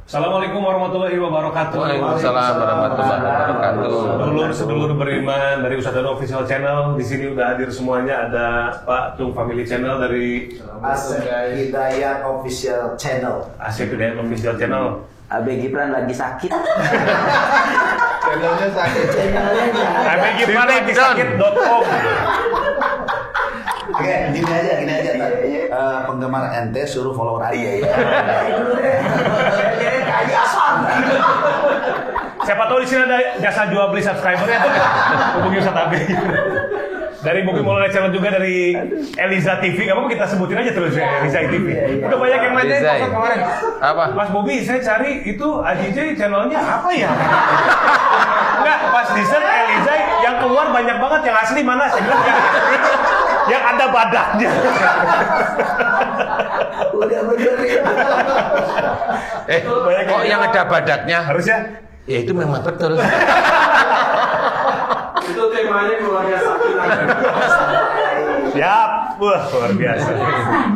Assalamualaikum warahmatullahi wabarakatuh. Waalaikumsalam warahmatullahi wabarakatuh. Sedulur beriman dari Ustadz Dono Official Channel. Di sini udah hadir semuanya. Ada Pak Tung Family Channel dari Asep Hidayat Official Channel. Asep Hidayat Official Channel. Abe Gibran lagi sakit. Channelnya sakit. Abe Gibran lagi sakit.com. Oke, gini aja. Penggemar ente suruh follow Raya ya. Siapa tahu di sini ada jasa jual beli subscribernya tuh. Hubungi Ustadz Abe. Dari Bobi Maulana Channel juga, dari Eliza TV. Gak apa-apa kita sebutin aja terus ya, Eliza TV. Udah banyak yang nanyain Pak kemarin. Apa? Mas Bobi, saya cari itu AJJ channelnya apa ya? Enggak, pas di search Eliza yang keluar banyak banget, yang asli mana? Saya bilang yang ada badaknya. Udah bener ya. Kok yang ada badaknya? Harusnya. Ya itu memang betul. Itu temanya keluarga Sakina. Siap, wah luar biasa.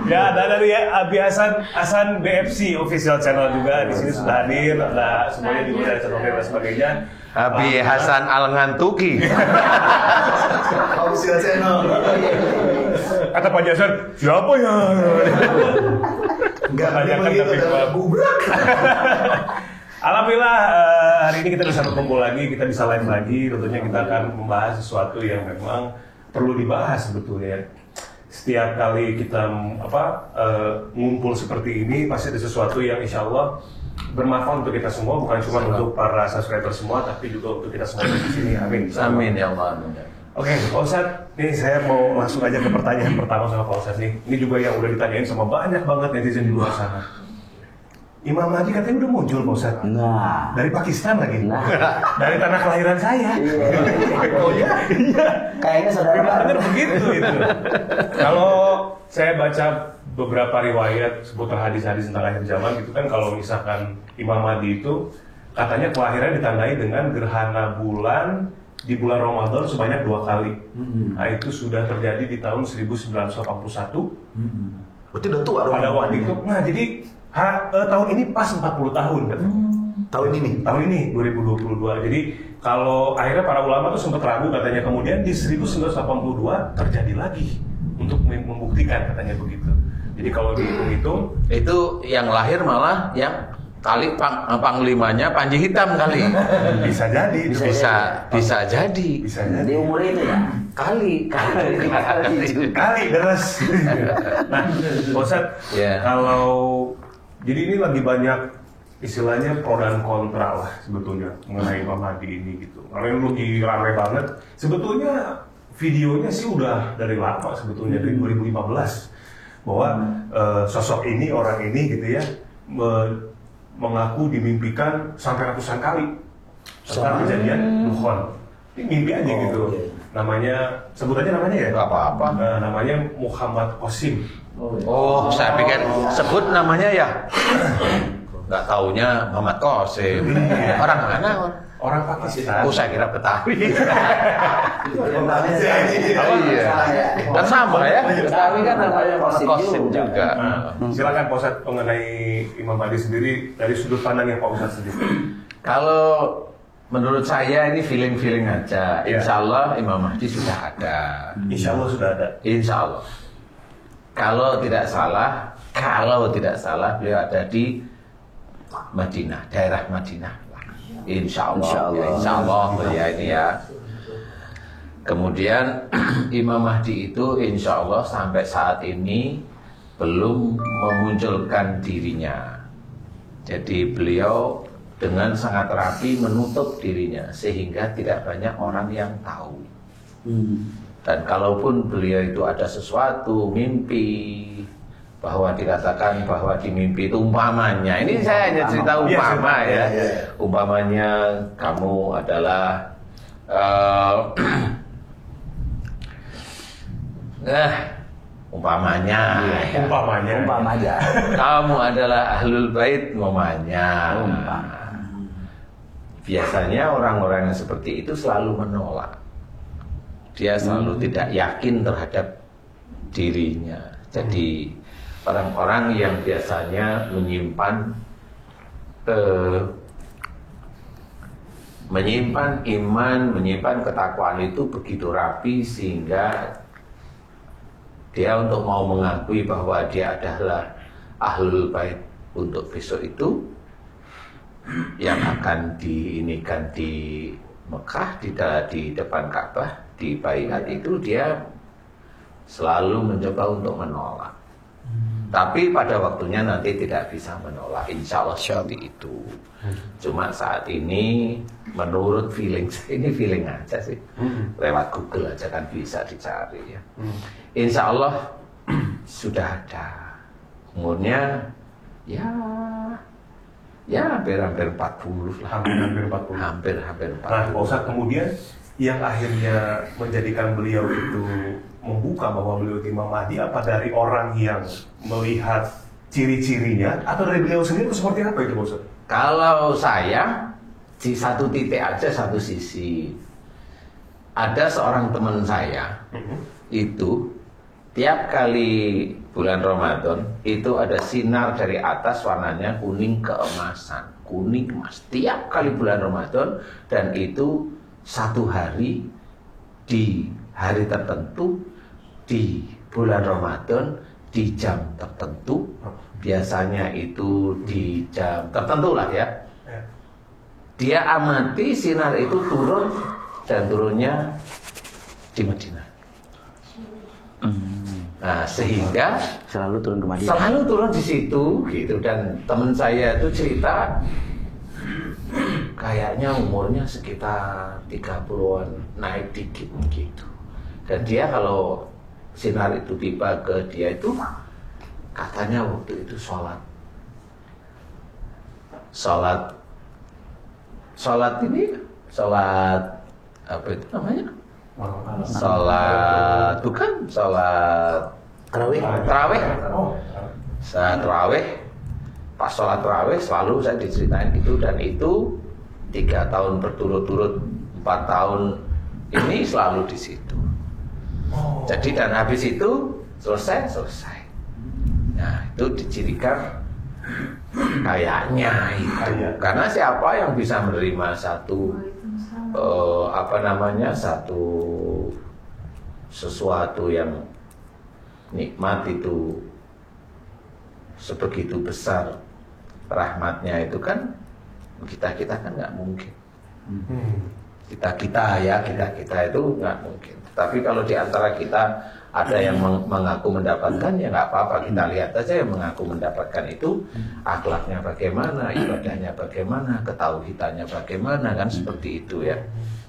Ya, ada dari Abi Hasan BFC Official Channel juga di sini sudah hadir. Ada semuanya juga dari channel dan sebagainya. Abi Hasan Al-Ngantuki. Official Channel. Kata Pak Jason, siapa ya? Enggak Banyak kan begitu, tapi ada bubrak. Alhamdulillah hari ini kita bisa berkumpul lagi, kita bisa live lagi. Tentunya kita akan membahas sesuatu yang memang perlu dibahas sebetulnya. Setiap kali kita ngumpul seperti ini, pasti ada sesuatu yang insya Allah bermanfaat untuk kita semua, bukan cuma untuk para subscriber semua, tapi juga untuk kita semua di sini. Amin. Amin ya Allah. Oke, Pak Ustadz, nih saya mau langsung aja ke pertanyaan pertama sama Pak Ustadz nih. Ini juga yang udah ditanyain sama banyak banget netizen di luar sana. Imam Mahdi katanya udah muncul, Pak Ustadz. Nah, Dari Pakistan lagi. Nah. Dari tanah kelahiran saya. Oh ya? Iya. kayaknya saudara Benar baru. begitu itu. Kalau saya baca beberapa riwayat seputar hadis-hadis tentang akhir zaman gitu kan, kalau misalkan Imam Mahdi itu katanya kelahiran ditandai dengan gerhana bulan di bulan Ramadan sebanyak 2 kali. Nah itu sudah terjadi di tahun 1981. Berarti udah tua dong. Pada waktu itu. Nah jadi tahun ini pas 40 tahun. Tahun ini. Tahun ini 2022. Jadi kalau akhirnya para ulama tuh sempat ragu katanya, kemudian di 1982 terjadi lagi untuk membuktikan katanya begitu. Jadi kalau dihitung-hitung Itu yang lahir malah yang kali panglimanya Panji Hitam kali. bisa jadi. itu. Bisa jadi. Bisa Di jadi. umur itu ya. Kali. Kali deres. Nah, Pak Ustadz, Ya. kalau jadi ini lagi banyak istilahnya pro dan kontra lah sebetulnya mengenai Imam Mahdi ini gitu. Karena ini lagi rame banget. Sebetulnya videonya sih udah dari lama sebetulnya, dari 2015 bahwa sosok ini, orang ini gitu ya mengaku dimimpikan sampai ratusan kali tentang kejadian Dukhon. Ini mimpi aja gitu. Namanya, sebut aja namanya ya? Gak apa-apa. Namanya Muhammad Qasim. Oh, saya pikir sebut namanya ya. Nggak taunya Muhammad Qasim. Orang mana? Orang Pakistan. Oh, saya kira Betawi. Oh iya. Dan sama ya. Betawi kan namanya Muhammad Qasim juga. Nah, silakan Pak Ustadz mengenai Imam Mahdi sendiri dari sudut pandangnya Pak Ustadz sendiri. Kalau menurut saya ini feeling-feeling aja. Insya Allah Imam Mahdi sudah ada. Insya Allah sudah ada. Insya Allah. Kalau tidak salah beliau ada di Madinah, daerah Madinah. Insya Allah. Insya Allah ya ini ya. Kemudian Imam Mahdi itu insya Allah sampai saat ini belum memunculkan dirinya. Jadi beliau dengan sangat rapi menutup dirinya sehingga tidak banyak orang yang tahu. Dan kalaupun beliau itu ada sesuatu mimpi, bahwa dikatakan bahwa di mimpi itu umpamanya, ini saya hanya cerita umpama ya, umpamanya kamu adalah umpamanya kamu adalah ahlul bait umpamanya. Biasanya orang-orang yang seperti itu selalu menolak. Dia selalu tidak yakin terhadap dirinya. Jadi orang-orang yang biasanya menyimpan menyimpan iman, menyimpan ketakwaan itu begitu rapi sehingga dia untuk mau mengakui bahwa dia adalah ahlul bait untuk besok itu yang akan diinikan di Mekah di depan Ka'bah di baiat itu, dia selalu mencoba untuk menolak. Tapi pada waktunya nanti tidak bisa menolak, insya Allah seperti itu. Cuma saat ini menurut feeling, ini feeling aja sih, lewat Google aja kan bisa dicari ya. Insya Allah sudah ada umurnya ya hampir 40 lah. Hampir 40. Hampir 40. Nah, Pak Ustadz, kemudian yang akhirnya menjadikan beliau itu membuka bahwa beliau itu Imam Mahdi, apa dari orang yang melihat ciri-cirinya atau dari beliau sendiri itu seperti apa itu Pak Ustadz? Kalau saya di satu titik aja, satu sisi, ada seorang teman saya itu tiap kali bulan Ramadan itu ada sinar dari atas warnanya kuning keemasan, kuning emas tiap kali bulan Ramadan, dan itu satu hari di hari tertentu di bulan Ramadan di jam tertentu, biasanya itu di jam tertentu lah ya. Dia amati sinar itu turun dan turunnya di Madinah. Nah, sehingga Selalu turun ke Madinah. selalu turun di situ gitu. Dan teman saya itu cerita kayaknya umurnya sekitar 30-an, naik dikit gitu. Dan dia kalau sinar itu tiba ke dia itu katanya waktu itu sholat apa itu namanya? Sholat Tarawih. Saat tarawih, pas sholat tarawih selalu saya diceritain gitu, dan itu 3 tahun berturut-turut, 4 tahun ini selalu di situ. Jadi dan habis itu selesai. Nah, itu dicirikan kayaknya itu. Karena siapa yang bisa menerima satu sesuatu yang nikmat itu sebegitu besar rahmatnya itu kan kita kan nggak mungkin. Kita itu nggak mungkin. Tapi kalau di antara kita ada yang mengaku mendapatkan, ya nggak apa-apa, kita lihat aja yang mengaku mendapatkan itu akhlaknya bagaimana, ibadahnya bagaimana, ketauhidannya bagaimana, kan seperti itu ya.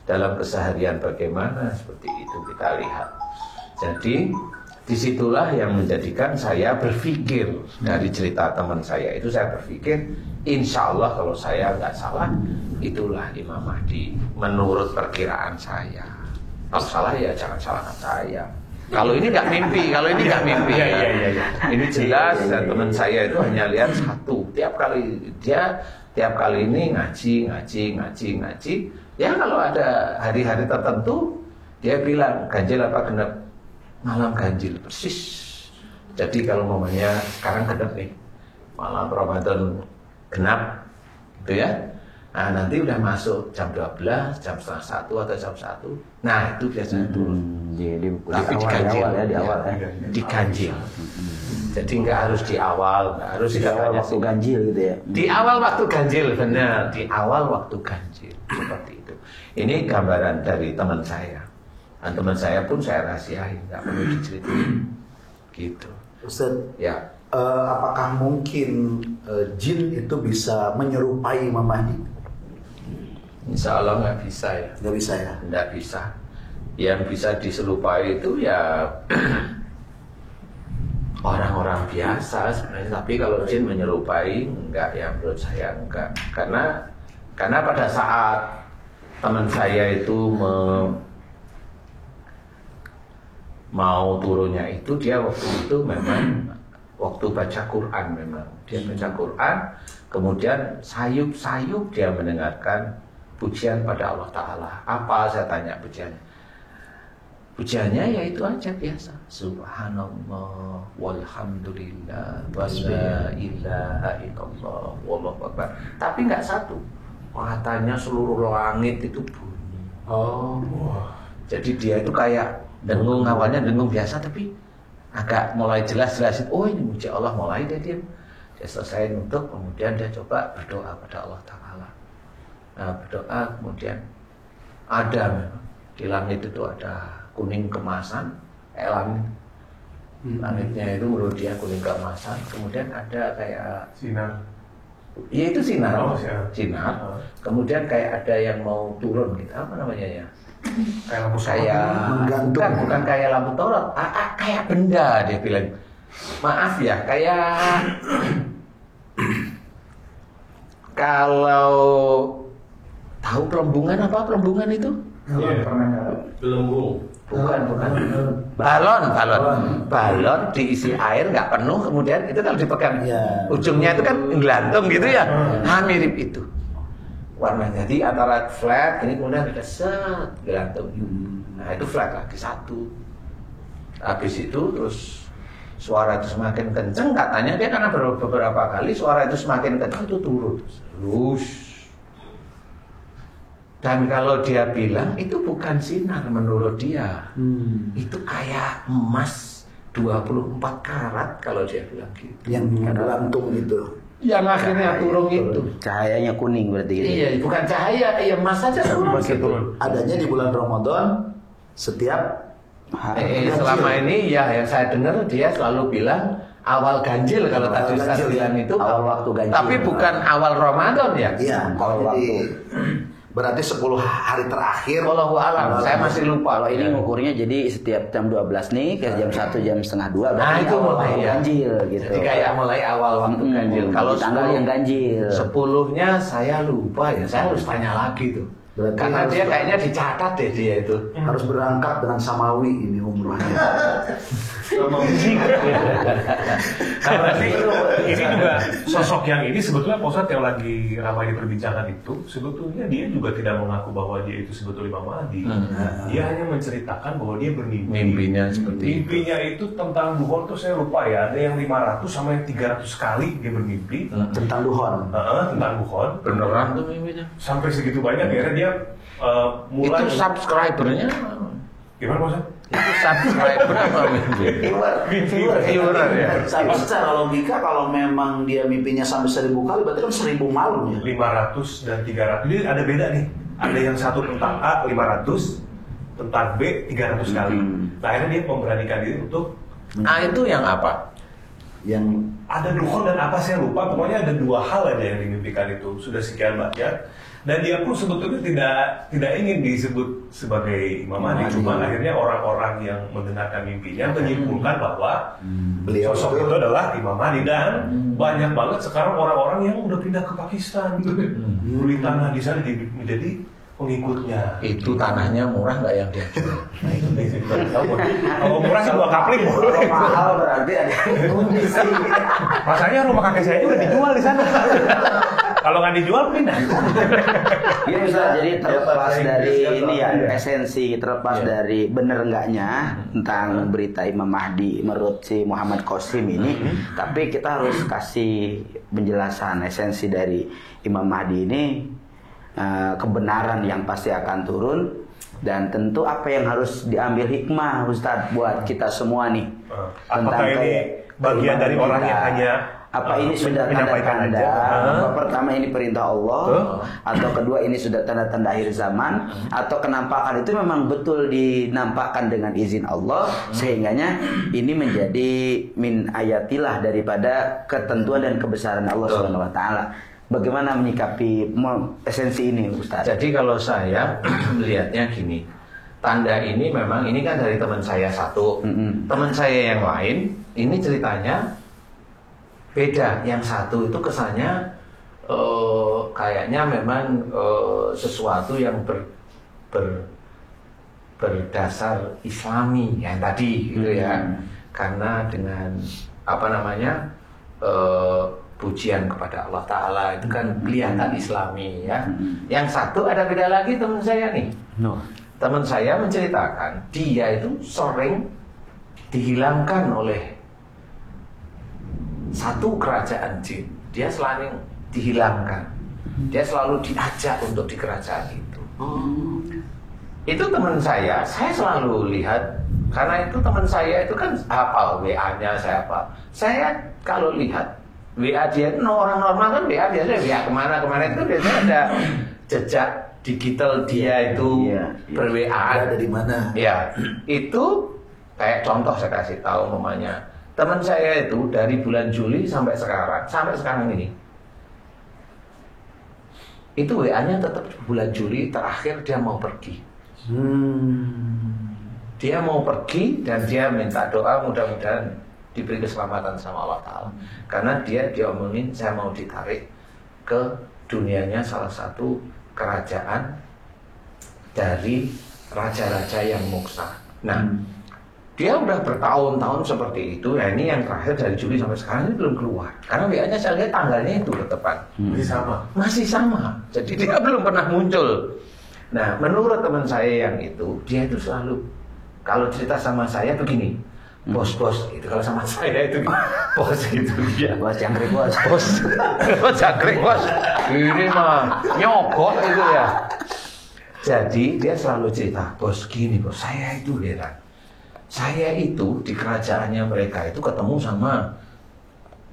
Dalam keseharian bagaimana, seperti itu kita lihat. Jadi disitulah yang menjadikan saya berpikir, dari cerita teman saya itu saya berpikir, insya Allah kalau saya nggak salah itulah Imam Mahdi menurut perkiraan saya. Kalau salah ya jangan salahkan saya. Kalau ini nggak mimpi, Ini jelas, dan teman saya itu hanya lihat satu. Tiap kali ini ngaji. Ya kalau ada hari-hari tertentu dia bilang ganjil apa genap, malam ganjil persis. Jadi kalau momennya sekarang genap nih, malam Ramadan genap, gitu ya. Nah nanti udah masuk jam 12, jam 12:30 atau jam 1. Nah itu biasanya turun. Tapi di awal ya. Diganjil. Jadi nggak harus di awal, nggak harus di awal waktu ganjil gitu ya. Di awal waktu ganjil, benar. Di awal waktu ganjil, seperti itu. Ini gambaran dari teman saya. Dan teman saya pun saya rahasiain, nggak perlu diceritain. Gitu. Ustaz, Ya. Apakah mungkin jin itu bisa menyerupai Imam Mahdi? Insya Allah nggak bisa ya. Nggak bisa ya? Nggak bisa. Yang bisa diserupai itu ya orang-orang biasa sebenarnya. Tapi kalau jin menyerupai, enggak ya, menurut saya enggak. Karena pada saat teman saya itu mau turunnya itu, dia waktu itu memang waktu baca Quran, memang dia baca Quran, kemudian sayup-sayup dia mendengarkan pujian pada Allah Ta'ala. Apa, saya tanya pujiannya? pujiannya ya itu aja biasa. Subhanallah walhamdulillah wala ilaha illallah wallahu akbar. Tapi nggak satu. Katanya seluruh langit itu bunyi. Oh. Jadi dia itu kayak dengung, awalnya dengung biasa tapi agak mulai jelas-jelasin, oh ini muji Allah, mulai dia selesai nutup, kemudian dia coba berdoa pada Allah Ta'ala. Nah, berdoa kemudian ada memang di langit itu ada kuning kemasan, langit. Langitnya itu menurut dia kuning kemasan, kemudian ada kayak sinar. ya itu sinar, sinar. Kemudian kayak ada yang mau turun gitu, apa namanya ya? Kayak lampu sorot. Kayak menggantung. bukan kayak lampu sorot, kayak benda dia bilang. Maaf ya, kayak kalau tahu pelembungan apa pelembungan itu? Iya, Gelembung. Bukan. Balon diisi air nggak penuh, kemudian itu kalau dipegang ujungnya itu kan gelantung gitu ya. Mirip itu. Warnanya jadi antara flat ini kemudian kita set gelantung. Nah itu flat lagi satu. Habis itu terus suara itu semakin kenceng, katanya dia karena beberapa kali suara itu semakin kenceng itu turun terus. Dan kalau dia bilang itu bukan sinar menurut dia, itu kayak emas 24 karat kalau dia bilang gitu. Yang gelantung itu. Yang akhirnya turun itu. Cahayanya kuning berarti gitu. Iya, bukan cahaya, ya emas saja turun. Adanya di bulan Ramadan setiap Selama ini ya yang saya dengar dia selalu bilang awal ganjil kalau tadi Ustaz bilang itu awal waktu ganjil. Tapi bukan awal Ramadan ya? Iya, Awal jadi waktu. berarti 10 hari terakhir. Wallahu a'lam, saya masih lupa. Kalau ini ngukurnya jadi setiap jam 12 nih ke jam 1 jam setengah 2 Nah, itu awal mulai ya. ganjil gitu. Jadi kayak mulai awal waktu ganjil. Kalau tanggal yang ganjil. 10-nya saya lupa ya, saya harus tanya lagi tuh. Berarti Karena harus dia kayaknya dicatat deh dia itu. Harus berangkat dengan samawi ini umrohnya. Karena ini juga sosok yang ini sebetulnya Pak Ustadz yang lagi ramai diperbincangkan itu sebetulnya dia juga tidak mengaku bahwa dia itu sebetulnya Imam Mahdi. Dia hanya menceritakan bahwa dia bermimpi. Mimpinya seperti itu. Mimpinya itu tentang duhon tuh saya lupa ya, ada yang 500 sama yang 300 kali dia bermimpi. Tentang duhon. Tentang duhon. Beneran tuh mimpinya. Sampai segitu banyak akhirnya dia mulai. Itu subscribernya Gimana Pak Ustadz? itu subscriber apa mimpi? Viewer ya. Secara logika kalau memang dia mimpinya sampai 1000 kali berarti kan 1000 malam ya. 500 dan 300. Jadi ada beda nih. Ada yang satu tentang A 500, tentang B 300 kali. Nah, akhirnya dia memberanikan diri untuk Itu yang apa? Yang ada duhon dan apa saya lupa. Pokoknya ada 2 hal aja yang dimimpikan itu. Sudah sekian banyak. Dan dia pun sebetulnya tidak ingin disebut sebagai Imam Mahdi. Cuma akhirnya orang-orang yang mendengarkan mimpinya menyimpulkan bahwa beliau sosok itu adalah Imam Mahdi. Dan banyak banget sekarang orang-orang yang udah pindah ke Pakistan, beli tanah di sana menjadi pengikutnya. Itu tanahnya murah nggak yang dia jual? Nah itu basic. Kalau murah sih 2 kapling boleh. mahal berarti ada yang sih. Rasanya rumah kakek saya juga dijual di sana. Kalau nggak dijual pindah. Iya bisa jadi terlepas dari ini ya esensi, terlepas dari bener enggaknya tentang berita Imam Mahdi menurut si Muhammad Qasim ini, tapi kita harus kasih penjelasan esensi dari Imam Mahdi ini, kebenaran yang pasti akan turun dan tentu apa yang harus diambil hikmah Ustadz buat kita semua nih. Apakah ini bagian dari orang yang hanya apa ini sudah menyampaikan tanda-tanda aja? apa pertama ini perintah Allah atau kedua ini sudah tanda-tanda akhir zaman atau kenampakan itu memang betul dinampakkan dengan izin Allah sehingganya ini menjadi min ayatilah daripada ketentuan dan kebesaran Allah Subhanahu wa taala. Bagaimana menyikapi esensi ini Ustaz? Jadi kalau saya melihatnya gini, tanda ini memang ini kan dari teman saya satu, teman saya yang lain ini ceritanya beda. Yang satu itu kesannya kayaknya memang sesuatu yang berdasar Islami yang tadi gitu ya, karena dengan apa namanya pujian kepada Allah Ta'ala itu kan kelihatan Islami ya. Yang satu ada beda lagi teman saya nih. teman saya menceritakan dia itu sering dihilangkan oleh satu kerajaan jin. Dia selalu dihilangkan. Dia selalu diajak untuk di kerajaan itu. Itu teman saya selalu lihat, karena itu teman saya itu kan hafal WA-nya saya hafal. Saya kalau lihat WA dia, orang normal kan WA biasanya WA kemana itu biasanya ada jejak digital dia itu ber-WA ada di mana. Ya, itu kayak contoh saya kasih tahu namanya. Teman saya itu dari bulan Juli sampai sekarang ini. Itu WA-nya tetap bulan Juli terakhir dia mau pergi. Dia mau pergi dan dia minta doa mudah-mudahan diberi keselamatan sama Allah Ta'ala. Karena dia omongin saya mau ditarik ke dunianya salah satu kerajaan dari raja-raja yang muksa. Nah, dia udah bertahun-tahun seperti itu. Nah, ini yang terakhir dari Juli sampai sekarang ini belum keluar. Karena WA-nya saya lihat tanggalnya itu ketepan. Masih sama. Jadi dia belum pernah muncul. Nah, menurut teman saya yang itu, dia itu selalu kalau cerita sama saya begini, bos itu kalau sama saya itu bos itu dia. Bos jangkrik bos. Bos jangkrik bos. Ini mah nyogok itu ya. Jadi dia selalu cerita, bos gini bos, saya itu heran. Saya itu di kerajaannya mereka itu ketemu sama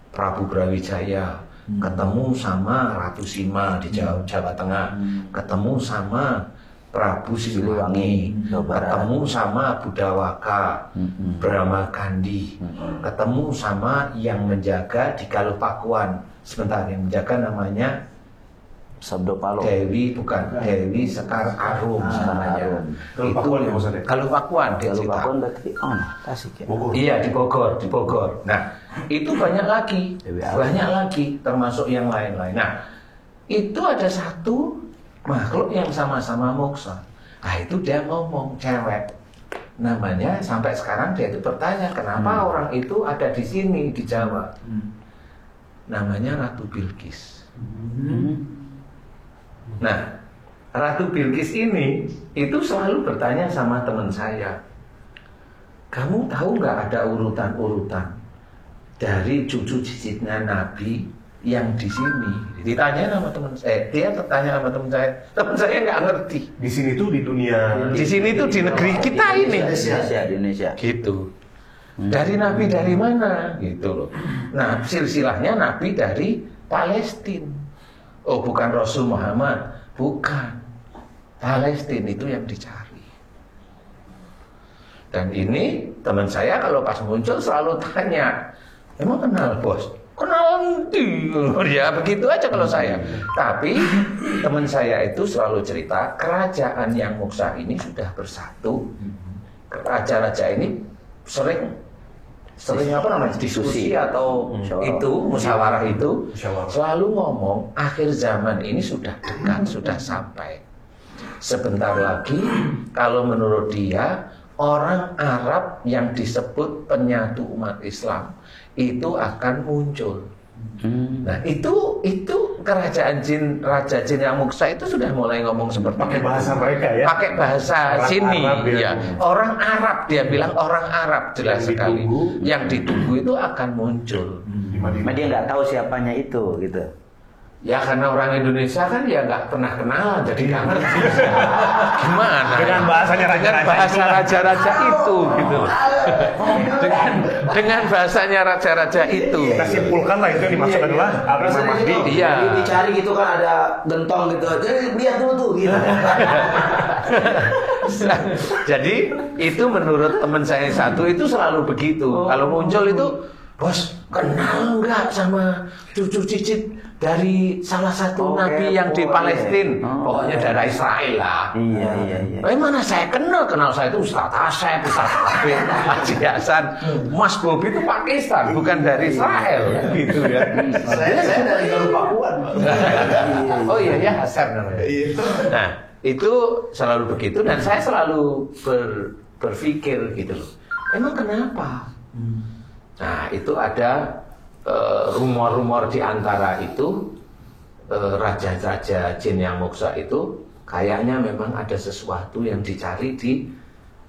Prabu Brawijaya, ketemu sama Ratu Sima di Jawa Tengah, ketemu sama Prabu Siliwangi, ketemu sama Budawaka, Brahma Gandhi, ketemu sama yang menjaga di Galupakuan. Sebentar, yang menjaga namanya Sabdopalo. Dewi Sekar Arum namanya. Galupakuan ya maksudnya? Galupakuan dia cerita. Galupakuan berarti Tasik ya. Bogor. Iya di Bogor. Nah itu banyak lagi, termasuk yang lain-lain. Nah itu ada satu makhluk yang sama-sama moksa. Nah itu dia ngomong cewek. Namanya sampai sekarang dia itu bertanya kenapa orang itu ada di sini di Jawa. Namanya Ratu Bilqis. Nah, Ratu Bilqis ini itu selalu bertanya sama teman saya, kamu tahu nggak ada urutan-urutan dari cucu cicitnya Nabi yang di sini? Ditanya sama teman saya, dia bertanya sama teman saya nggak ngerti. Di sini tuh di dunia. Di sini tuh di negeri kita ini. Indonesia. Gitu. Dari Nabi dari mana? Gitu loh. Nah, silsilahnya Nabi dari Palestina. Oh bukan Rasul Muhammad, bukan. Palestina itu yang dicari. Dan ini teman saya kalau pas muncul selalu tanya, emang kenal bos? Kenal nanti. Ya begitu aja kalau saya. Tapi teman saya itu selalu cerita, kerajaan yang muksa ini sudah bersatu. Raja-raja ini sering apa namanya diskusi atau itu musyawarah itu selalu ngomong akhir zaman ini sudah dekat, sudah sampai. Sebentar lagi kalau menurut dia orang Arab yang disebut penyatu umat Islam itu akan muncul. Nah itu kerajaan jin, raja jin yang muksa itu sudah mulai ngomong seperti pakai bahasa mereka ya, pakai bahasa orang sini Arab ya. Orang Arab, dia bilang orang Arab jelas sekali. Ditunggu. Yang ditunggu itu akan muncul. Cuma dia nggak tahu siapanya itu gitu. Ya karena orang Indonesia kan ya nggak pernah kenal, jadi nggak ngerti. Gimana? Dengan bahasanya raja-raja bahasa raja-raja itu gitu. dengan bahasanya raja-raja itu. Kita simpulkan lah itu yang dimaksud adalah Imam Mahdi. Iya. Jadi dicari gitu kan ada gentong gitu. Jadi lihat dulu tuh gitu. Jadi itu menurut teman saya satu itu selalu begitu. Kalau muncul itu, bos kenal nggak sama cucu cicit dari salah satu nabi yang di Palestina, pokoknya darah Israel lah. Iya. Mana saya kenal saya itu Ustaz Asep, Ustaz Habib, Haji Hasan, Mas Bobi itu Pakistan, bukan dari Israel, gitu ya. Saya dari Galupakuan. Oh iya ya Hasan namanya. Nah itu selalu begitu dan saya selalu berpikir gitu loh. Emang kenapa? Nah itu ada rumor-rumor di antara itu raja-raja jin yang moksa itu kayaknya memang ada sesuatu yang dicari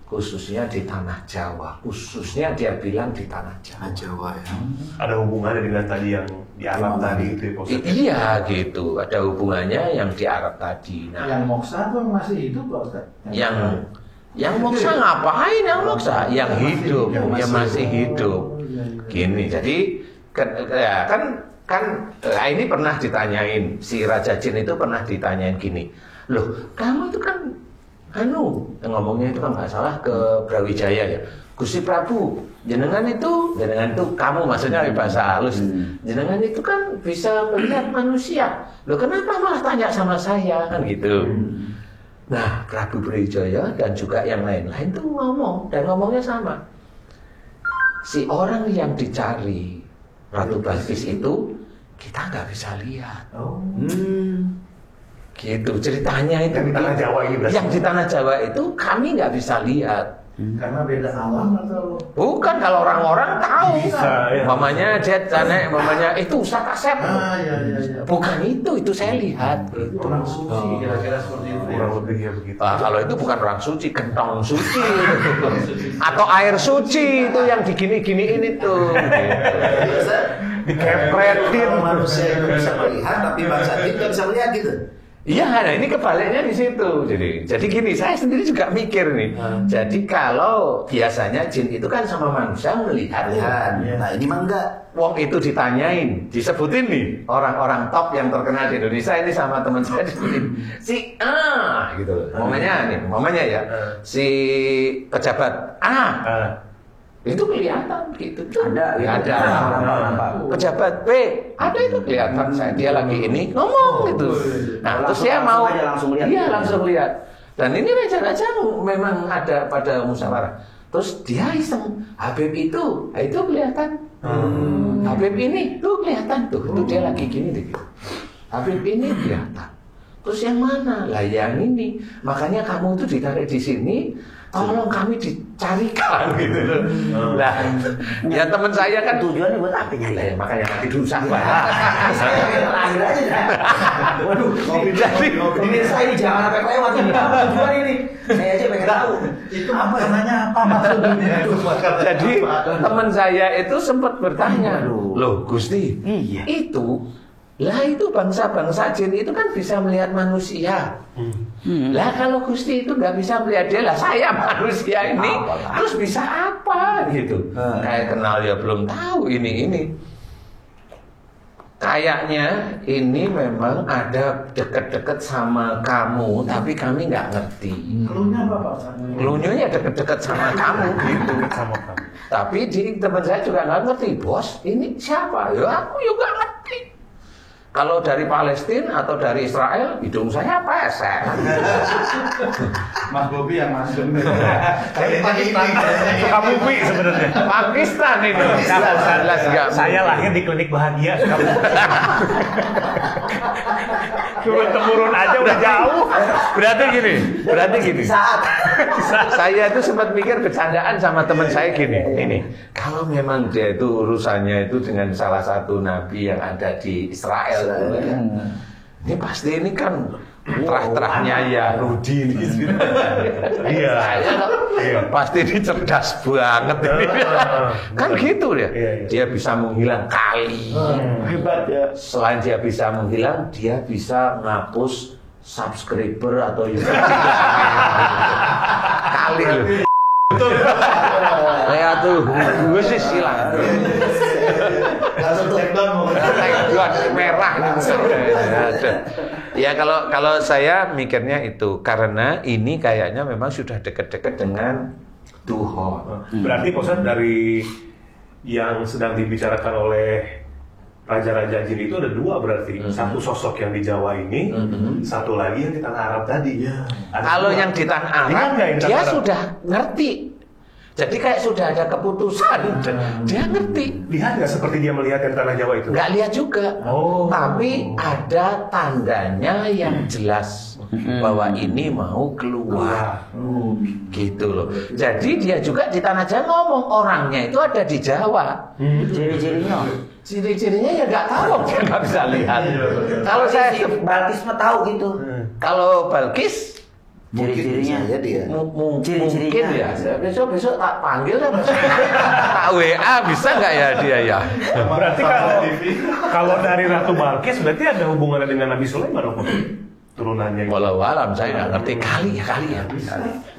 khususnya di tanah Jawa, khususnya dia bilang di tanah Jawa. Jawa ya. Ada hubungannya dengan tadi yang di Arab tadi itu ya, Pak Ustadz? Iya gitu, ada hubungannya yang di Arab tadi. Nah, Yang moksa tuh masih hidup Pak Ustaz? yang moksa ngapain yang moksa? Yang hidup, yang masih hidup. Gini, jadi ini pernah ditanyain, si Raja Jin itu pernah ditanyain gini, loh kamu itu kan ngomongnya itu kan nggak salah ke Brawijaya ya, Gusti Prabu, jenengan itu kamu maksudnya bahasa halus, jenengan itu kan bisa melihat manusia, loh kenapa malah tanya sama saya kan gitu. Nah Prabu Brawijaya dan juga yang lain-lain tuh ngomong, dan ngomongnya sama, si orang yang dicari Ratu Balkis itu kita nggak bisa lihat. Gitu ceritanya itu. Yang di tanah Jawa ini berarti? Yang di tanah Jawa itu kami nggak bisa lihat. Karena beda alam atau? Bukan, kalau orang-orang tahu. Bisa, ya. Mamanya itu Ustaz Asep. Iya. Bukan itu saya lihat. Orang suci kira-kira seperti itu. Kurang lebih ya begitu. Kalau itu bukan orang suci, gentong suci. Atau air suci itu yang digini-giniin itu. Dikepretin manusia itu bisa melihat, tapi bangsa jin nggak bisa melihat gitu. Iya, nah ini kebaliknya di situ. Jadi gini, saya sendiri juga mikir nih. Jadi kalau biasanya jin itu kan sama manusia melihat. Nah ini mah enggak. Wong itu ditanyain, disebutin nih orang-orang top yang terkenal di Indonesia ini sama teman saya disebutin si A gitu. Momennya ya, si pejabat A. Itu kelihatan gitu. Ada. Pejabat B, ada itu kelihatan. Dia lagi ini ngomong gitu. Nah, terus dia mau langsung lihat. Iya, langsung lihat. Dan ini raja-raja memang ada pada musyawarah. Terus dia iseng, Habib itu kelihatan. Habib ini tuh kelihatan tuh. Itu dia lagi gini deh. Gitu. Habib ini kelihatan. Terus yang mana? Lah yang ini. Makanya kamu itu ditarik di sini. Tolong kami dicarikan gitu loh. Lah, ya teman saya kan Tujuannya buat apa nyari? makanya nanti dulu sampai. Terakhir aja. Waduh, ini saya ini jangan sampai lewat ini. Apa tujuan ini? Saya aja pengen tahu. Itu apa namanya apa maksudnya? Jadi teman saya itu sempat bertanya, loh Gusti, Iya. itu bangsa-bangsa jin itu kan bisa melihat manusia. Lah kalau Gusti itu nggak bisa melihat dia, lah saya manusia ini terus bisa apa gitu? Kayak kenal ya belum tahu ini. Kayaknya ini memang ada deket-deket sama kamu, tapi kami nggak ngerti. Keluhnya apa Pak? Keluhnya deket-deket sama kamu gitu. Sama kamu. Tapi teman saya juga nggak ngerti, bos. Ini siapa? Ya aku juga ngerti. Kalau dari Palestina atau dari Israel, hidung saya pesek. Mas Bobi yang masuk. Suka Bumi sebenarnya. Pakistan itu. Jelas enggak. Saya lahir di klinik bahagia. Turun-temurun aja udah jauh. Berarti gini. Saya itu sempat mikir bercandaan sama teman saya gini. Ini kalau memang dia itu urusannya itu dengan salah satu nabi yang ada di Israel, ini pasti ini kan terah-terahnya ya Rudi gitu. Iya. Pasti ini cerdas banget ini. Kan gitu ya. Dia bisa menghilang kali. Hebat ya. Selain dia bisa menghilang, dia bisa ngapus subscriber atau YouTube. Kali loh. Kayak tuh, gue sih silang. Langsung take down Merah nih. Ya kalau saya mikirnya itu karena ini kayaknya memang sudah dekat-dekat dengan Tuhan. Berarti Ustaz dari yang sedang dibicarakan oleh Raja-Raja Jin itu ada dua berarti. Satu sosok yang di Jawa ini, satu lagi yang di tanah Arab tadi. Kalau yang di tanah Arab, dia sudah ngerti. Jadi kayak sudah ada keputusan, dia ngerti. Lihat nggak seperti dia melihat yang tanah Jawa itu? Nggak lihat juga, Oh. tapi ada tandanya yang jelas bahwa ini mau keluar, gitu loh. Jadi dia juga di tanah Jawa ngomong orangnya itu ada di Jawa. Ciri-cirinya. Ciri-cirinya ya nggak tahu, dia nggak bisa lihat. Kalau saya si Balkis mah tahu gitu. kalau Balkis Ciri-cirinya. ya dia. mungkin ya. Besok tak panggil ya. Tak WA bisa nggak ya dia ya? Berarti kalau dari Ratu Balkis berarti ada hubungannya dengan Nabi Sulaiman dong, turunannya. Walau alam saya nggak ngerti kali ya.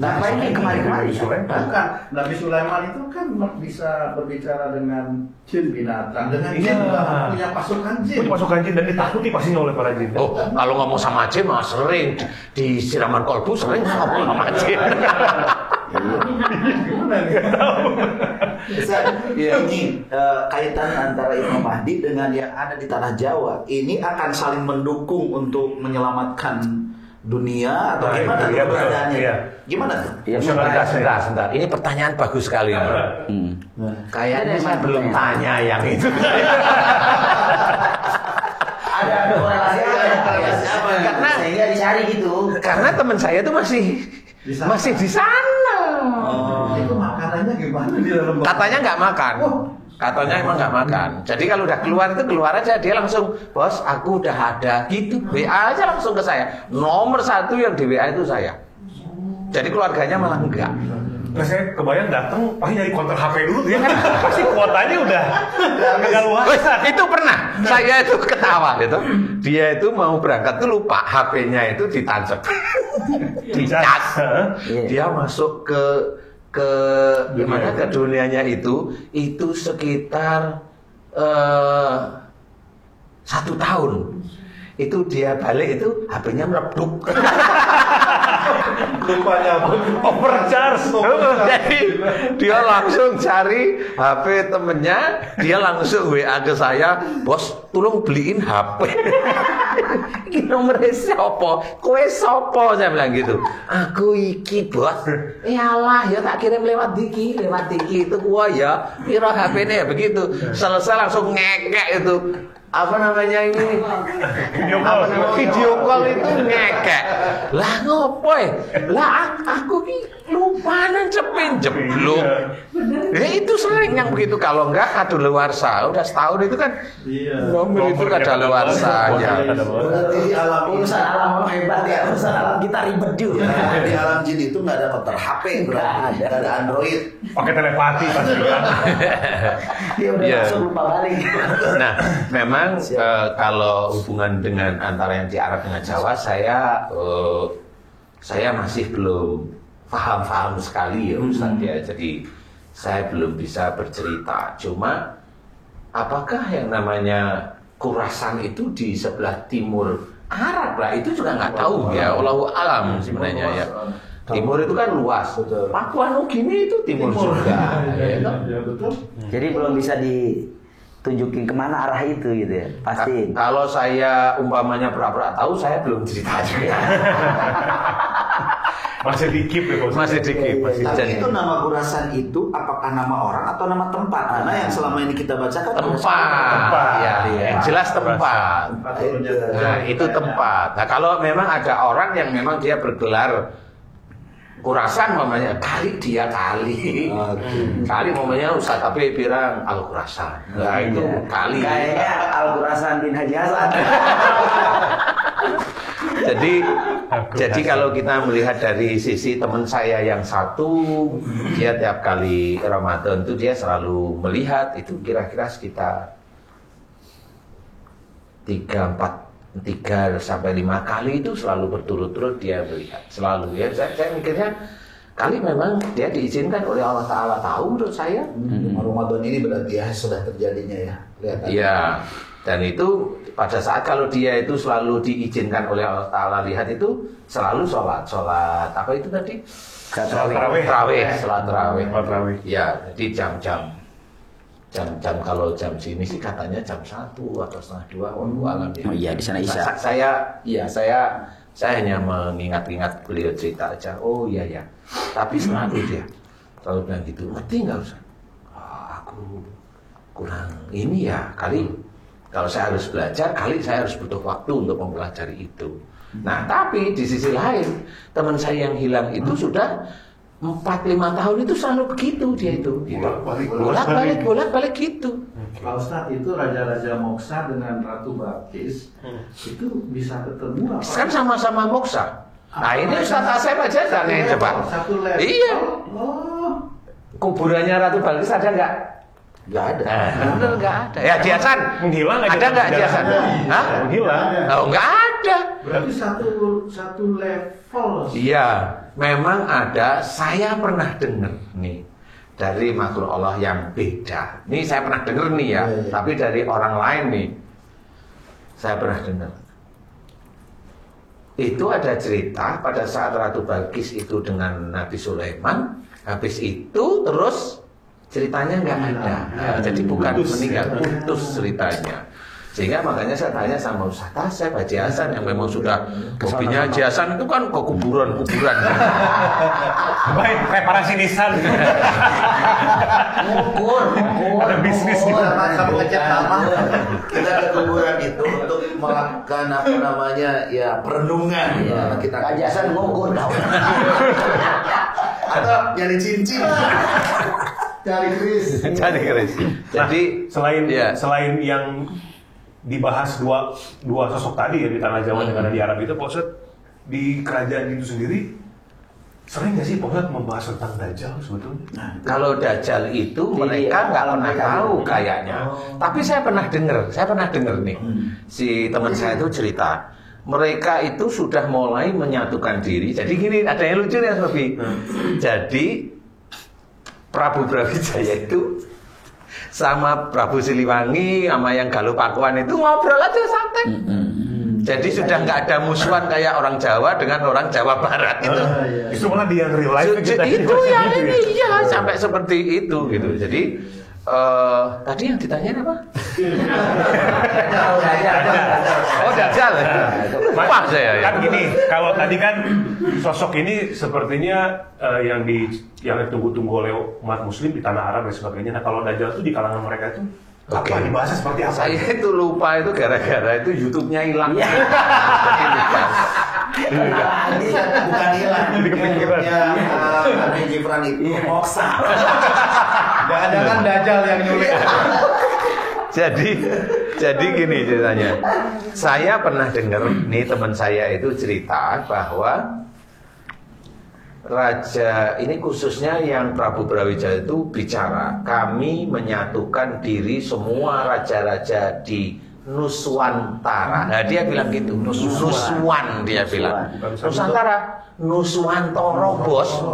Nah, ini kemarin-kemarin. Bukan, Nabi Sulaiman itu kan bisa berbicara dengan jin binatang, dengan Iya. jin juga punya pasukan jin. Punya pasukan jin dan ditakuti pastinya oleh para jin. Oh, kalau ngomong sama Jin mah sering di siraman kolbu sering ngomong sama Jin. Gimana nih? Ini kaitan antara Imam Mahdi dengan yang ada di tanah Jawa ini akan saling mendukung untuk menyelamatkan dunia atau Nah, gimana iya, betul. keberadaannya? Iya. Gimana tuh? Iya, Sebentar. Ini pertanyaan bagus sekali. Kayaknya saya belum tanya yang itu. Ada korelasi apa? Karena- Sehingga dicari gitu. Karena teman saya itu masih di sana. Itu makanannya gimana di dalam bak- Katanya nggak makan. Katanya emang nggak makan. Jadi kalau udah keluar aja dia langsung, bos, aku udah ada gitu. WA aja langsung ke saya. Nomor 1 yang di WA itu saya. Jadi keluarganya malah enggak. Nah, saya kebayang datang pasti nyari konter HP dulu dia kan pasti kuotanya udah agak luas. Wih, itu pernah. Saya itu ketawa gitu. Dia itu mau berangkat tuh lupa HP-nya itu ditancap. Dicas. Dia masuk ke gimana ke dunianya itu sekitar 1 tahun. Itu dia balik itu HP-nya meleduk. Lupanya apa? Overcharge. Jadi dia langsung cari HP temennya, dia langsung WA ke saya, bos, tolong beliin HP. Iki nomornya siapa? Kowe sopo? Saya bilang gitu. Aku iki bos. Iyalah ya tak kirim lewat diki itu gua ya. Piro HP-nya ya begitu. Selesai langsung ngekek itu. Apa namanya ini? Video call itu ngekek. Lah ngopo ya? Lah aku ki lupa nancepin jeblok. Ya itu sering yang begitu, kalau enggak kadaluarsa. Udah setahun itu kan Iya. nomor itu kadaluarsanya. Berarti di alam Urusan alam hebat ya. Urusan alam kita ribet juga. di alam jin itu nggak ada konter HP, berarti nggak ada Android. Pakai telepati pasti kan. Dia udah Iya. langsung lupa balik. Nah, memang kalau hubungan dengan antara yang di Arab dengan Jawa, saya masih belum paham sekali ya Ustaz ya. Jadi saya belum bisa bercerita. Cuma apakah yang namanya Khurasan itu di sebelah timur Arab lah, itu juga nggak tahu ya. Wallahu alam sebenarnya ya. Timur itu kan luas. Papua Nugini itu timur juga. Ya, toh? Ya betul. Jadi belum bisa ditunjukin kemana arah itu gitu ya. Pasti. Kalau saya umpamanya pura-pura tahu, saya belum cerita juga. Masih dikip ya bos. Masih dikip, masih Tapi jadi. itu nama Khurasan itu apakah nama orang atau nama tempat? Karena yang selama ini kita bacakan Tempat, ya, yang jelas tempat. Nah, itu tempat. Nah, kalau memang ada orang yang memang dia bergelar Khurasan, mamanya kali, mamanya Ustaz tapi bilang Al Khurasan. Nah, itu kali. Kayaknya Al Khurasan bin Haji Hasan. Jadi kalau kita melihat dari sisi teman saya yang satu, dia tiap kali Ramadan itu dia selalu melihat itu kira-kira sekitar 3 sampai 5 kali itu selalu berturut-turut dia melihat, selalu ya. Saya mikirnya kali memang dia diizinkan oleh Allah Ta'ala, tahu menurut saya. Ramadan ini berarti ya sudah terjadinya ya. Lihat. Iya. Dan itu pada saat kalau dia itu selalu diizinkan oleh Allah Ta'ala lihat itu selalu sholat apa itu tadi? Tarawih. Sholat tarawih. Sholat tarawih. Ya, jadi jam kalau jam sini sih katanya jam 1 atau setengah 2 wallahu alam ya. Oh iya, di sana Isya. Saya hanya mengingat-ingat beliau cerita aja. Oh iya ya. Tapi selalu dia Selalu bilang gitu, ngerti nggak Ustaz? Oh, aku kurang ini ya, kali kalau saya harus belajar, kali saya harus butuh waktu untuk mempelajari itu. Nah, tapi di sisi lain, teman saya yang hilang itu sudah 4-5 tahun itu selalu begitu dia itu. Bolak-balik gitu. Pak Ustadz, itu Raja-Raja Moksa dengan Ratu Balkis itu bisa ketemu apa? Kan sama-sama moksa. Nah, ini Ustaz Asep aja tanya coba. Satu level. Iya. Oh. Kuburannya Ratu Balkis ada nggak? Nggak ada. Bener nggak ada. Ya di Hasan. Menghilang aja. Ada nggak di Hasan? Hah? Menghilang. Oh nggak ada. Berarti satu level. Iya, memang ada. Saya pernah dengar nih dari makhluk Allah yang beda. Nih saya pernah dengar nih ya, tapi dari orang lain nih saya pernah dengar. Itu ada cerita pada saat Ratu Balkis itu dengan Nabi Sulaiman, habis itu terus ceritanya nggak ada. Ya, jadi bukan meninggal, putus ceritanya. Sehingga makanya saya tanya sama Ustaz Asep, Haji Hasan yang memang sudah hobinya Haji Hasan itu kan ke kuburan-kuburan. Baik, reparasi nisan. Ngukur. Ada bisnis gitu. Sama ngecat nama. Kita ke kuburan itu untuk melakukan apa namanya ya perenungan. Ya, kita kajasan ngukur tahu. Atau nyari cincin. Cari keris. Jadi keris. Jadi Selain yang dibahas dua sosok tadi ya di tanah Jawa dengan di Arab itu, Pak Ustadz, di kerajaan itu sendiri sering nggak sih Pak Ustadz membahas tentang Dajjal sebetulnya? kalau Dajjal itu mereka nggak pernah tahu kayaknya. Tapi saya pernah dengar nih. Si teman saya itu cerita, mereka itu sudah mulai menyatukan diri. Jadi gini, ada yang lucu ya Sofi. Jadi Prabu Brawijaya itu sama Prabu Siliwangi sama yang Galuh Pakuan itu ngobrol aja santai. Jadi sudah nggak ada musuhan kayak orang Jawa dengan orang Jawa Barat itu. Itu malah di yang real life Itu yang ini ya sampai seperti itu gitu. Jadi tadi yang ditanyain apa? Oh Dajjal. Lupa saya ya. Kan gini, kalau tadi kan sosok ini sepertinya yang ditunggu-tunggu oleh umat Muslim di tanah Arab dan sebagainya. Nah kalau Dajjal itu di kalangan mereka itu apa dibahasnya seperti apa? Saya itu lupa itu gara-gara itu YouTube-nya hilang. Jadi lupa. Bukan hilang. Jadi kepikiran. Nabi Gibran itu moksa. Jangan-jangan Dajjal yang nyulik. Jadi gini ceritanya. Saya pernah dengar nih teman saya itu cerita bahwa Raja ini khususnya yang Prabu Brawijaya itu bicara, kami menyatukan diri semua raja-raja di Nuswantara. Nah dia bilang gitu, Nuswan dia bilang. Nusantara, Nuswantara bos.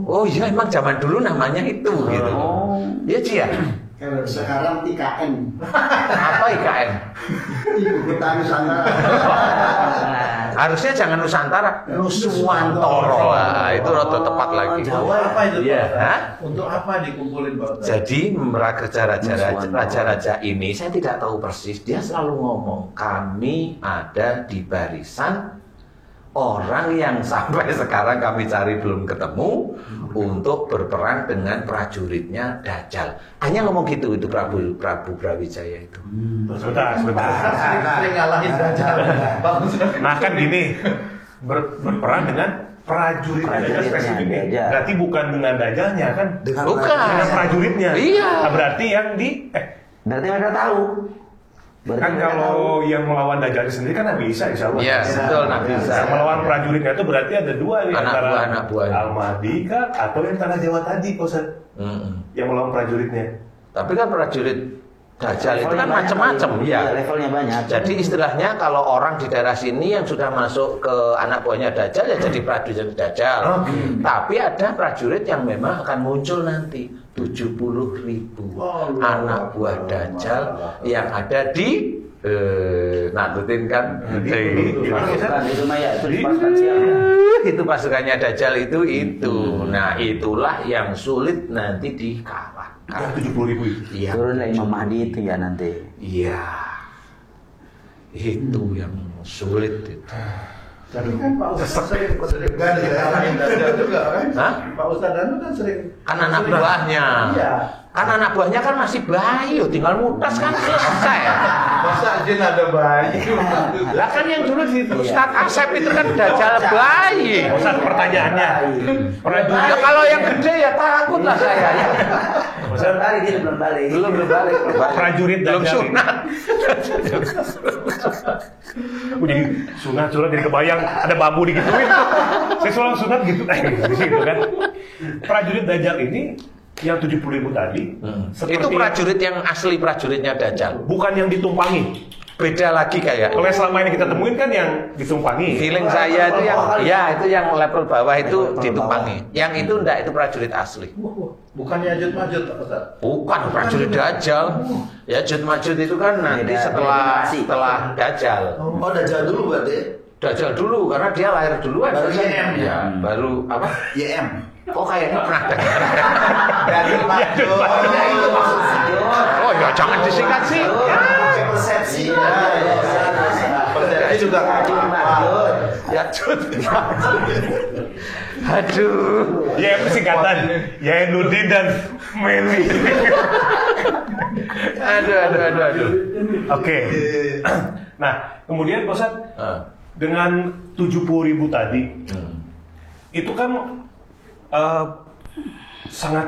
Oh iya emang zaman dulu namanya itu gitu. Iya Ci ya. Kalau sekarang IKN. Apa IKN? Ibu kota Nusantara. Harusnya jangan Nusantara, Nuswantara. Nah, itu rada tepat lagi. Jawa apa itu? Iya. Untuk apa dikumpulin Pak? Jadi raja-raja ini saya tidak tahu persis. Dia selalu ngomong kami ada di barisan orang yang sampai sekarang kami cari belum ketemu untuk berperang dengan prajuritnya Dajjal. Hanya ngomong gitu itu Prabu Brawijaya itu. Sebentar. Sering ngalahin Dajjal. Nah kan gini, berperang dengan prajuritnya spesifiknya. Berarti bukan dengan Dajjalnya kan? Dengan prajuritnya. Iya. Nah, berarti yang Berarti mereka tahu. kan kalau yang melawan Dajjal sendiri kan Nabi Isa insya Allah. Iya, betul Nabi Isa. Yang melawan prajuritnya itu berarti ada dua nih, Anak buah. Al-Mahdi kah atau yang tanah Jawa tadi, Ustaz? Yang melawan prajuritnya. Tapi kan prajurit Dajjal itu kan macam-macam ya. Levelnya banyak. Jadi istilahnya kalau orang di daerah sini yang sudah masuk ke anak buahnya Dajjal ya jadi prajurit Dajjal. Tapi ada prajurit yang memang akan muncul nanti 70.000 anak buah Dajjal yang ada di Nahdlatul kan. Itu pasukannya Dajjal itu. Nah, itulah yang sulit nanti dikalahkan. 70.000 itu. Iya. Turun Imam Mahdi itu ya nanti. Iya. Itu yang sulit itu. Tapi kan Pak Ustadz sering kalahin Dajjal juga kan? Hah? Pak Ustadz Danu kan sering. Kan anak buahnya. Iya. Kan anak buahnya kan masih bayi, tinggal mutas kan selesai. Masa jin ada bayi? Lah kan yang dulu di Ustadz Asep itu kan Dajjal bayi. Ustaz, pertanyaannya. Ya kalau yang gede ya takut lah saya. Ya. Belum balik ini belum balik. Belum balik. Prajurit belum Dajjal ini. sunat. Jadi sunat jadi kebayang ada bambu digituin. Saya seorang sunat gitu di situ kan. Prajurit Dajjal ini yang 70.000 tadi Itu prajurit yang asli prajuritnya Dajjal. bukan yang ditumpangi. Beda lagi kayak. Kalau yang selama ini kita temuin kan yang ditumpangi. Feeling saya itu yang itu yang level bawah itu ditumpangi. Yang itu enggak, itu prajurit asli. Bukannya Yajud Majud Pak Ustadz? Bukan prajurit Dajjal. Ya Yajud Majud itu kan nanti setelah Dajjal. Oh, Dajjal dulu berarti. Dajjal dulu karena dia lahir duluan. Baru YM. Ya, baru apa? YM. Oh kayaknya pernah dengar. Yajud Majud. Itu maksud Majud. Oh ya jangan disingkat sih. Persepsi. Persepsi juga Yajud Majud. Yajud. Aduh. Ya singkatan. Ya Nudin dan Meli. Aduh. Oke. Nah, kemudian Pak Ustadz, dengan 70.000 tadi, itu kan sangat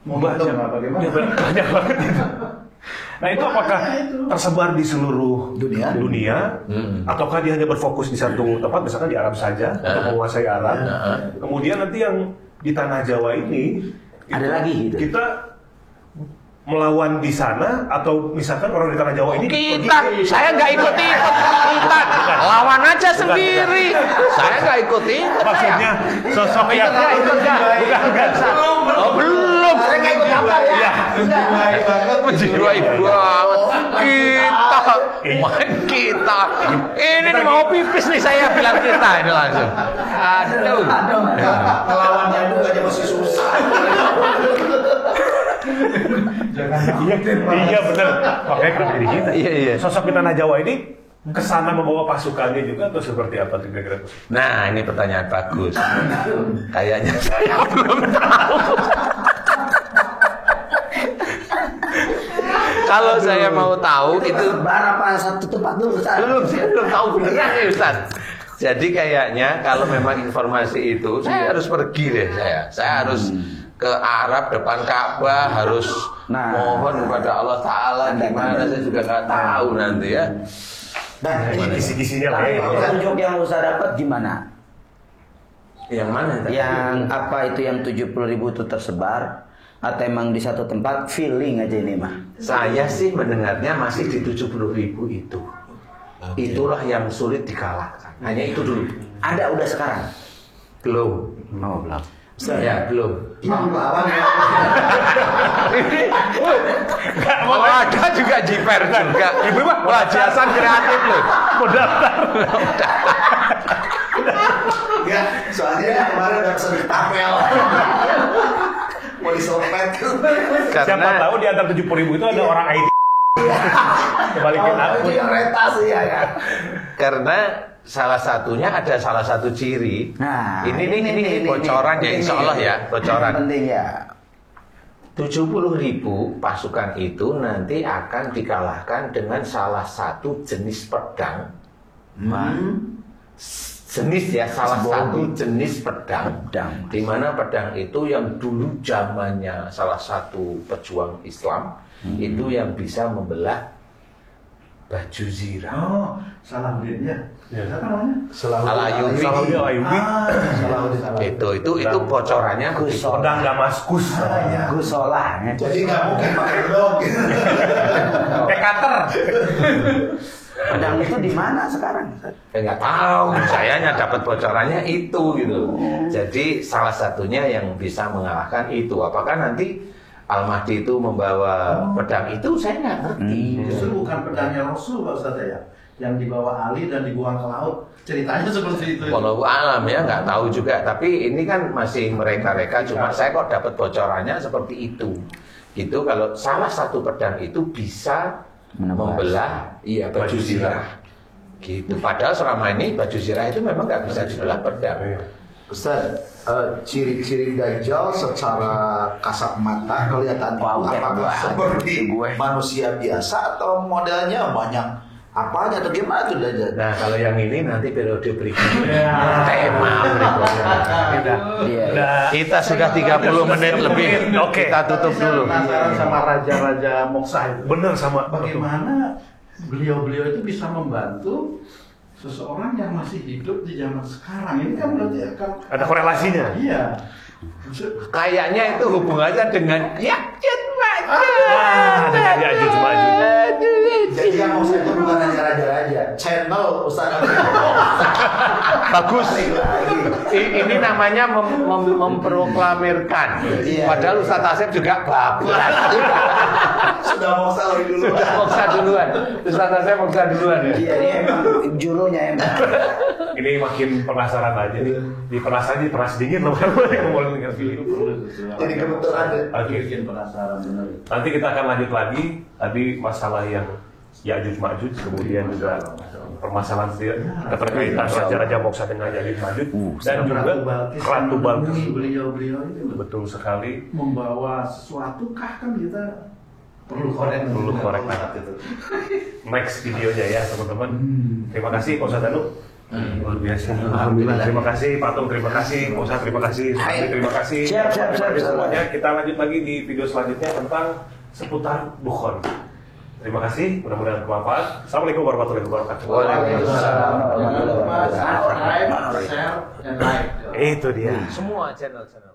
Momentum, bagaimana? Ya, banyak banget itu. Nah, itu apakah tersebar di seluruh dunia ataukah dia hanya berfokus di satu tempat, misalkan di Arab saja untuk menguasai Arab? Kemudian nanti yang di tanah Jawa ini Ada lagi gitu. kita melawan di sana atau misalkan orang di tanah Jawa ini Saya nggak ikut-ikut. Kita lawan aja sendiri. Saya nggak ikut-ikut. maksudnya sosok yang bukan. Oh belum. Saya nggak ikut apa ya. Menjiwai banget. Kita. Ini nih mau pipis nih saya bilang kita ini langsung. Aduh. Melawan nyamuk aja masih susah. Iya benar. Makanya kenapa jadi kita? Iya. Sosok di tanah Jawa ini kesana membawa pasukannya juga atau seperti apa kira-kira? Nah ini pertanyaan bagus. Kayaknya saya belum tahu. Kalau saya mau tahu itu Apa satu tempat dulu Ustaz? saya belum tahu beneran nih Ustaz. Jadi kayaknya kalau memang informasi itu saya harus pergi deh saya harus ke Arab depan Ka'bah, harus mohon kepada Allah Ta'ala gimana saya juga nggak tahu nanti ya. Dan Kisi-kisinya lah ya. petunjuk yang Ustaz dapat gimana? Yang mana tadi? Yang apa itu yang 70.000 itu tersebar atau emang di satu tempat feeling aja ini mah? Saya sih mendengarnya masih di 70.000 itu. Itulah yang sulit dikalahkan. Hanya itu dulu. Ada udah sekarang? Belum. Oh, belum. Ya belum. Lawan ya. Oh, ada juga jiper juga. Ibu mah Wah jasan kreatif loh. mau daftar. Ya, soalnya kemarin udah pesen tapel. Mau diselpet. Siapa tahu di antara 70.000 itu ada orang IT. Kebalikin aku. Itu yang retas ya kan. Karena salah satunya ada salah satu ciri. Nah, ini bocoran ya insya Allah ya bocoran. Penting ya. 70.000 pasukan itu nanti akan dikalahkan dengan salah satu jenis pedang. Jenis ya salah satu jenis pedang. Di mana pedang itu yang dulu zamannya salah satu pejuang Islam itu yang bisa membelah baju zirah. Oh, Salahuddin ya. Ya, apa namanya? Al-Ayyubi. Itu bocorannya begitu. Pedang Damaskus. Gusolah. Jadi nggak mungkin pakai blog. Kayak cutter. Pedang itu di mana sekarang? Nggak tahu, sayanya dapat bocorannya itu gitu. Jadi salah satunya yang bisa mengalahkan itu. Apakah nanti Al-Mahdi itu membawa pedang itu saya nggak ngerti. Justru bukan pedangnya Rasul Pak Ustaz ya, yang dibawa Ali dan dibuang ke laut. Ceritanya seperti itu. Walau alam ya nggak tahu juga. Tapi ini kan masih mereka-reka. Cuma saya kok dapat bocorannya seperti itu. Gitu kalau salah satu pedang itu bisa membelah baju zirah. Gitu. Padahal selama ini baju zirah itu memang nggak bisa dibelah pedang. Ustaz, ciri-ciri Dajjal secara kasat mata kelihatan apakah seperti manusia biasa atau modelnya banyak apanya atau gimana tuh Dajjal? Nah kalau yang ini nanti periode berikutnya tema berikutnya. Kita sudah 30 menit lebih. Oke. Kita tutup dulu. Penasaran sama raja-raja Moksa itu. Bener sama. Bagaimana beliau-beliau itu bisa membantu seseorang yang masih hidup di zaman sekarang? Ini kan berarti akan Ada korelasinya. Iya. Kayaknya itu hubungannya dengan Ya'juj Dengan Ya'juj Ma'juj. Jadi yang Moksa itu bukan hanya raja-raja, channel Ustaz. Bagus. Ini namanya memproklamirkan. Padahal Ustaz Asep juga bagus. Sudah Moksa lebih dulu. Sudah Moksa duluan. Ustaz Asep Moksa duluan ya. Iya, ini emang jurunya emang. Ini makin penasaran aja nih. Di penasaran panas dingin loh kalau ngomongin dengan film. Jadi kebetulan Oke. Bikin penasaran benar. Nanti kita akan lanjut lagi. Tadi masalah yang Ya'juj Ma'juj, kemudian juga permasalahan keterkaitan raja-raja Moksa dengan Ya'juj Ma'juj dan juga Ratu Balkis. Beliau-beliau itu Betul sekali. membawa sesuatu kah kan kita perlu korek itu. Next videonya ya teman-teman. Terima kasih Pak Ustadz Danu. Luar biasa. Alhamdulillah. Terima kasih Pak Tung, terima kasih Pak Ustadz, terima kasih Sami, terima kasih. Siap. Semuanya kita lanjut lagi di video selanjutnya tentang seputar Bukhari. Terima kasih, mudah-mudahan bermanfaat. Assalamualaikum warahmatullahi wabarakatuh. Waalaikumsalam. Subscribe, share, and like. Itu dia. Semua channel-channel.